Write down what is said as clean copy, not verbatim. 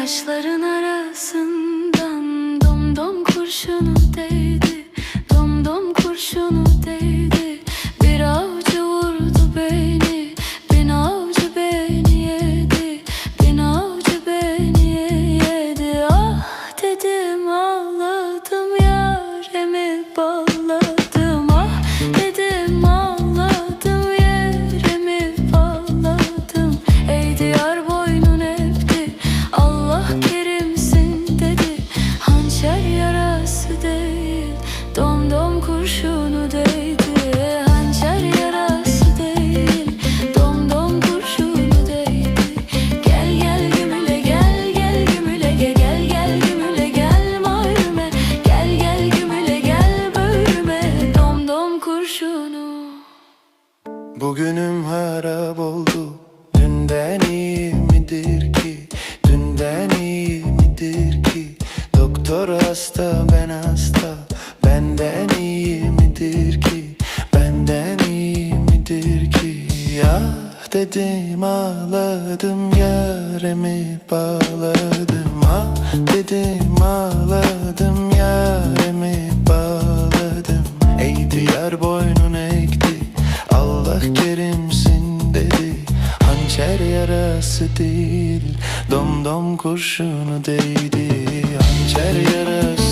Kaşların arasından domdom kurşunu değdi, domdom kurşunu değdi. Bir avcı vurdu beni, bin avcı beni yedi, bin avcı beni yedi. Ah dedim ağladım, yaremi bağladım. Ah dedim ağladım, yerimi bağladım. Ey diyar boynun eğdi, Allah kerimsin dedi. Hançer yarası değil, domdom kurşunu değdi. Hançer yarası değil, domdom kurşunu değdi. Gel gel gümüle, gel gel gümüle, gel gel gümüle, gel mahrume. Gel gel gümüle, gel böğrüme, domdom kurşunu. Bugünüm harap oldu, dünden iyi midir ki? Dünden iyi midir ki? Doktor hasta, ben hasta, benden iyi midir ki? Benden iyi midir ki? Ah dedim ağladım, yaremi bağladım. Ah dedim ağladım, yaremi bağladım. Ey diyar boynun eğdi, Allah kerimsin dedi. Hançer yarası değil, domdom kurşunu değdi. Hançer yarası